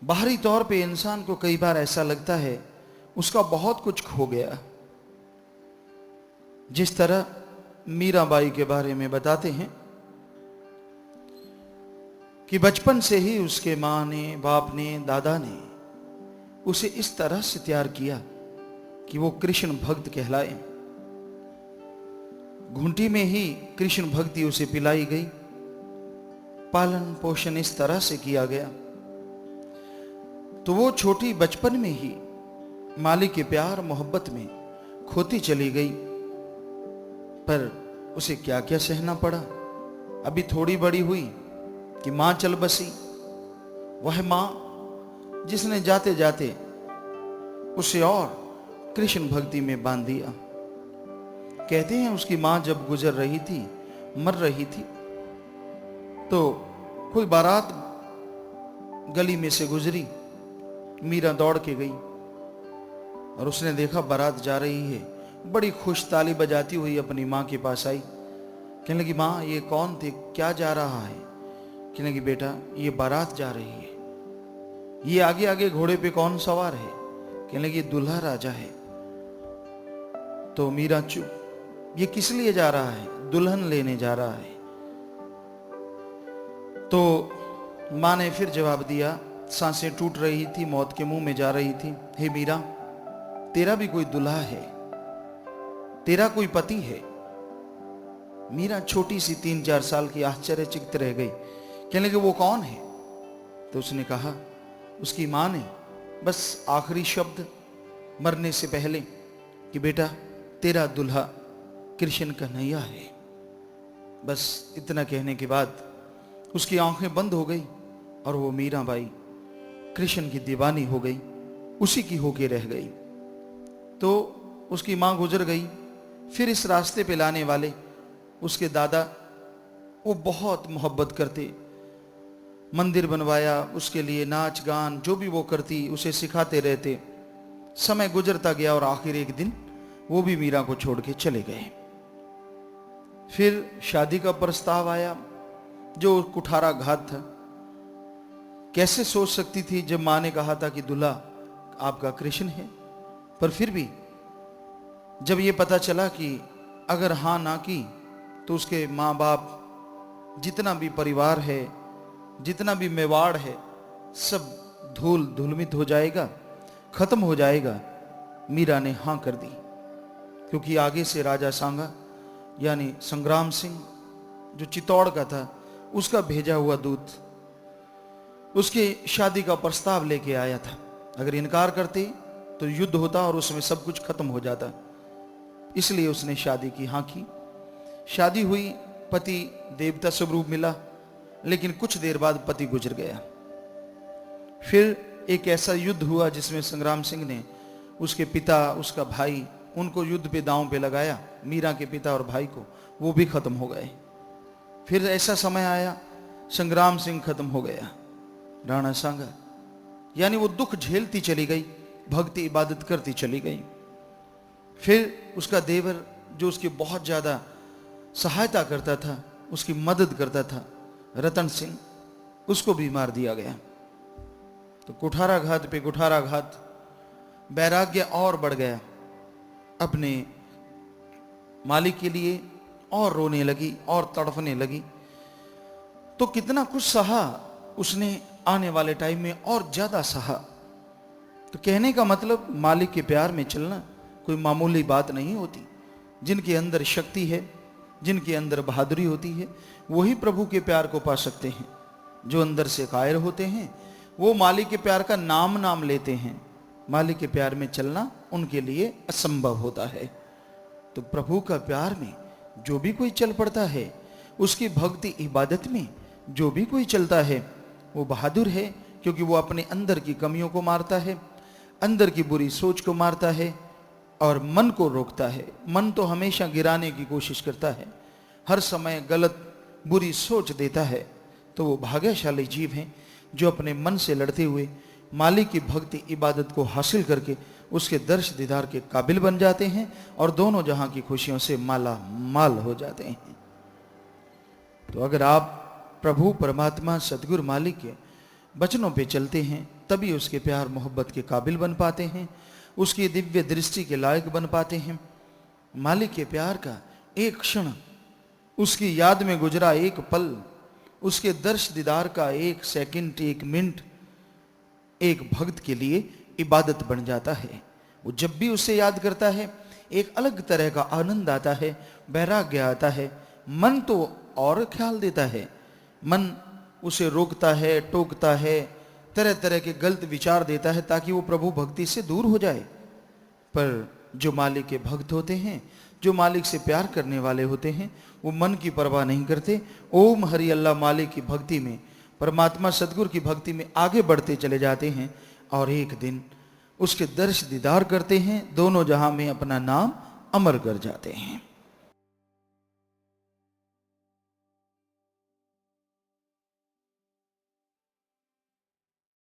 बाहरी तौर पे इंसान को कई बार ऐसा लगता है उसका बहुत कुछ खो गया। जिस तरह मीराबाई के बारे में बताते हैं कि बचपन से ही उसके माँ ने, बाप ने, दादा ने उसे इस तरह से तैयार किया कि वो कृष्ण भक्त कहलाए। घूंटी में ही कृष्ण भक्ति उसे पिलाई गई, पालन पोषण इस तरह से किया गया, तो वो छोटी बचपन में ही मालिक के प्यार मोहब्बत में खोती चली गई। पर उसे क्या क्या सहना पड़ा। अभी थोड़ी बड़ी हुई कि मां चल बसी, वह मां जिसने जाते जाते उसे और कृष्ण भक्ति में बांध दिया। कहते हैं उसकी मां जब गुजर रही थी, मर रही थी, तो कोई बारात गली में से गुजरी। मीरा दौड़ के गई और उसने देखा बारात जा रही है। बड़ी खुश ताली बजाती हुई अपनी मां के पास आई। कहने लगी, मां ये कौन थे, क्या जा रहा है? कहने लगी, बेटा ये बारात जा रही है। ये आगे आगे घोड़े पे कौन सवार है? कहने लगी, दूल्हा राजा है। तो मीरा चुप। ये किस लिए जा रहा है? दुल्हन लेने जा रहा है। तो मां ने फिर जवाब दिया, सांसें टूट रही थी, मौत के मुंह में जा रही थी। हे मीरा, तेरा भी कोई दूल्हा है, तेरा कोई पति है। मीरा छोटी सी 3-4 साल की आश्चर्यचकित रह गई। कहने लगे, वो कौन है? तो उसने कहा, उसकी मां ने बस आखिरी शब्द मरने से पहले कि बेटा तेरा दूल्हा कृष्ण कन्हैया है। बस इतना कहने के बाद उसकी आंखें बंद हो गई और वो मीराबाई कृष्ण की दीवानी हो गई, उसी की होके रह गई। तो उसकी मां गुजर गई। फिर इस रास्ते पे लाने वाले उसके दादा, वो बहुत मोहब्बत करते, मंदिर बनवाया उसके लिए, नाच गान जो भी वो करती उसे सिखाते रहते। समय गुजरता गया और आखिर एक दिन वो भी मीरा को छोड़ के चले गए। फिर शादी का प्रस्ताव आया, जो कुठाराघात था। कैसे सोच सकती थी जब मां ने कहा था कि दूल्हा आपका कृष्ण है। पर फिर भी जब ये पता चला कि अगर हां ना की तो उसके माँ बाप, जितना भी परिवार है, जितना भी मेवाड़ है, सब धूल धूलमित हो जाएगा, खत्म हो जाएगा। मीरा ने हां कर दी, क्योंकि आगे से राजा सांगा यानी संग्राम सिंह जो चित्तौड़ का था, उसका भेजा हुआ दूत उसके शादी का प्रस्ताव लेके आया था। अगर इनकार करते तो युद्ध होता और उसमें सब कुछ खत्म हो जाता। इसलिए उसने शादी की हाँ की। शादी हुई, पति देवता स्वरूप मिला, लेकिन कुछ देर बाद पति गुजर गया। फिर एक ऐसा युद्ध हुआ जिसमें संग्राम सिंह ने उसके पिता, उसका भाई, उनको युद्ध पे दांव पे लगाया। मीरा के पिता और भाई को, वो भी खत्म हो गए। फिर ऐसा समय आया, संग्राम सिंह खत्म हो गया, राणा सांगा, यानी वो दुख झेलती चली गई, भक्ति इबादत करती चली गई। फिर उसका देवर जो उसकी बहुत ज्यादा सहायता करता था, उसकी मदद करता था, रतन सिंह, उसको भी मार दिया गया। तो कुठाराघात पे कुठाराघात, वैराग्य और बढ़ गया। अपने मालिक के लिए और रोने लगी और तड़फने लगी। तो कितना कुछ सहा उसने, आने वाले टाइम में और ज्यादा सहा। तो कहने का मतलब, मालिक के प्यार में चलना कोई मामूली बात नहीं होती। जिनके अंदर शक्ति है, जिनके अंदर बहादुरी होती है, वही प्रभु के प्यार को पा सकते हैं। जो अंदर से कायर होते हैं वो मालिक के प्यार का नाम लेते हैं। मालिक के प्यार में चलना उनके लिए असंभव होता है। तो प्रभु का प्यार में जो भी कोई चल पड़ता है, उसकी भक्ति इबादत में जो भी कोई चलता है, वो बहादुर है, क्योंकि वो अपने अंदर की कमियों को मारता है, अंदर की बुरी सोच को मारता है और मन को रोकता है। मन तो हमेशा गिराने की कोशिश करता है, हर समय गलत बुरी सोच देता है। तो वो भाग्यशाली जीव हैं जो अपने मन से लड़ते हुए मालिक की भक्ति इबादत को हासिल करके उसके दर्श दीदार के काबिल बन जाते हैं और दोनों जहां की खुशियों से माला माल हो जाते हैं। तो अगर आप प्रभु परमात्मा सतगुरु मालिक के वचनों पे चलते हैं, तभी उसके प्यार मोहब्बत के काबिल बन पाते हैं, उसकी दिव्य दृष्टि के लायक बन पाते हैं। मालिक के प्यार का एक क्षण, उसकी याद में गुजरा एक पल, उसके दर्श दीदार का एक सेकंड, एक मिनट एक भक्त के लिए इबादत बन जाता है। वो जब भी उसे याद करता है एक अलग तरह का आनंद आता है, वैराग्य आता है। मन तो और ख्याल देता है, मन उसे रोकता है, टोकता है, तरह तरह के गलत विचार देता है ताकि वो प्रभु भक्ति से दूर हो जाए। पर जो मालिक के भक्त होते हैं, जो मालिक से प्यार करने वाले होते हैं, वो मन की परवाह नहीं करते। ओम हरि अल्लाह मालिक की भक्ति में, परमात्मा सदगुरु की भक्ति में आगे बढ़ते चले जाते हैं और एक दिन उसके दर्श दीदार करते हैं, दोनों जहां में अपना नाम अमर कर जाते हैं।